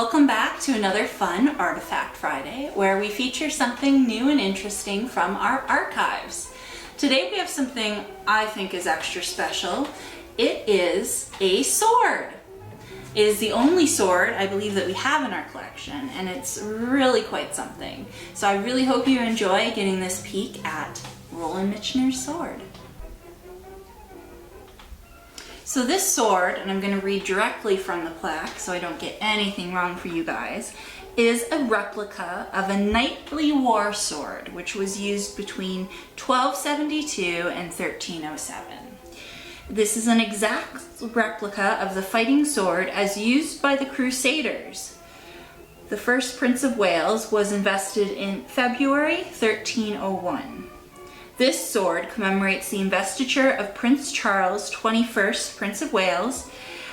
Welcome back to another fun Artifact Friday, where we feature something new and interesting from our archives. Today we have something I think is extra special. It is a sword. It is the only sword I believe that we have in our collection, and it's really quite something. So I really hope you enjoy getting this peek at Roland Michener's sword. So this sword, and I'm going to read directly from the plaque so I don't get anything wrong for you guys, is a replica of a knightly war sword which was used between 1272 and 1307. This is an exact replica of the fighting sword as used by the Crusaders. The first Prince of Wales was invested in February 1301. This sword commemorates the investiture of Prince Charles, 21st Prince of Wales,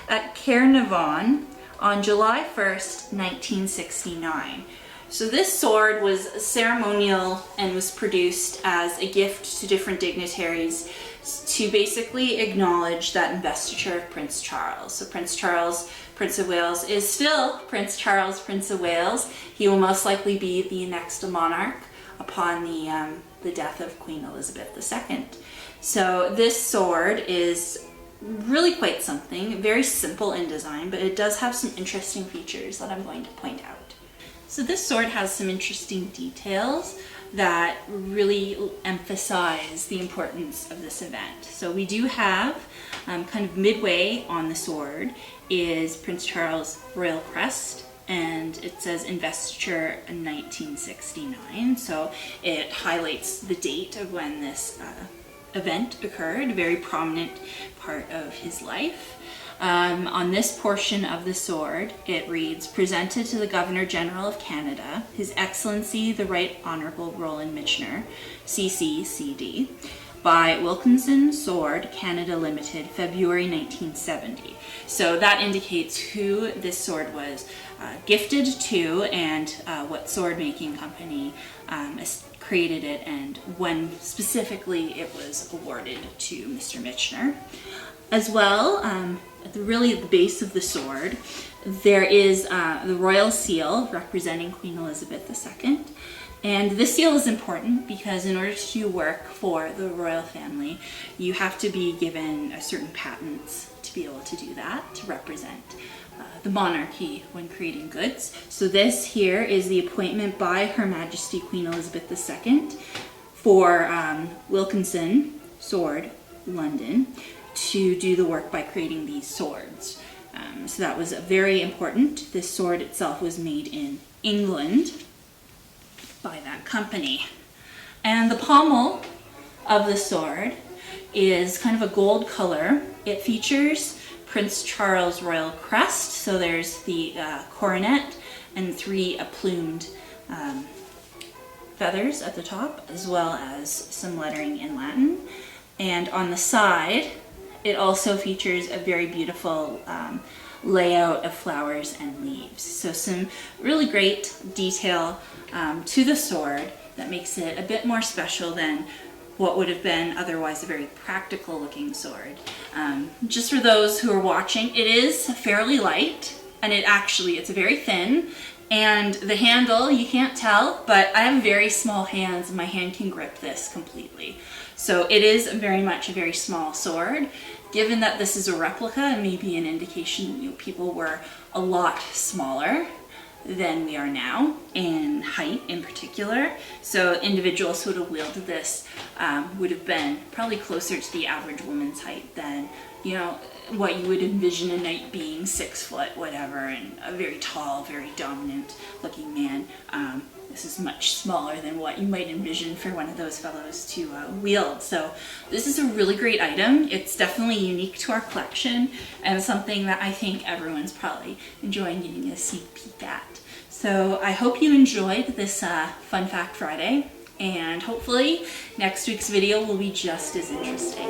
at Caernarfon on July 1st, 1969. So this sword was ceremonial and was produced as a gift to different dignitaries to basically acknowledge that investiture of Prince Charles. So Prince Charles, Prince of Wales, is still Prince Charles, Prince of Wales. He will most likely be the next monarch upon the death of Queen Elizabeth II. So this sword is really quite something, very simple in design, but it does have some interesting features that I'm going to point out. So this sword has some interesting details that really emphasize the importance of this event. So we do have kind of midway on the sword is Prince Charles' royal crest, and it says investiture in 1969, so it highlights the date of when this event occurred, a very prominent part of his life. On this portion of the sword, it reads, presented to the Governor General of Canada, His Excellency the Right Honourable Roland Michener, CC-CD, by Wilkinson Sword Canada Limited, February 1970. So that indicates who this sword was gifted to and what sword making company created it and when specifically it was awarded to Mr. Michener. As well, at the base of the sword, there is the royal seal representing Queen Elizabeth II. And this seal is important because in order to work for the royal family, you have to be given a certain patents to be able to do that, to represent the monarchy when creating goods. So this here is the appointment by Her Majesty Queen Elizabeth II for Wilkinson Sword, London, to do the work by creating these swords. So that was very important. This sword itself was made in England by that company. And the pommel of the sword is kind of a gold color. It features Prince Charles' royal crest, so there's the coronet and 3 plumed feathers at the top, as well as some lettering in Latin. And on the side, it also features a very beautiful layout of flowers and leaves. So some really great detail to the sword that makes it a bit more special than what would have been otherwise a very practical looking sword. Just for those who are watching, it is fairly light, and it's very thin, and the handle, you can't tell, but I have very small hands and my hand can grip this completely. So it is very much a very small sword. Given that this is a replica, it may be an indication people were a lot smaller than we are now, in height in particular. So individuals who would have wielded this would have been probably closer to the average woman's height than, what you would envision a knight being, 6 foot, whatever, and a very tall, very dominant looking man. This is much smaller than what you might envision for one of those fellows to wield. So this is a really great item. It's definitely unique to our collection and something that I think everyone's probably enjoying getting a sneak peek at. So I hope you enjoyed this Fun Fact Friday, and hopefully next week's video will be just as interesting.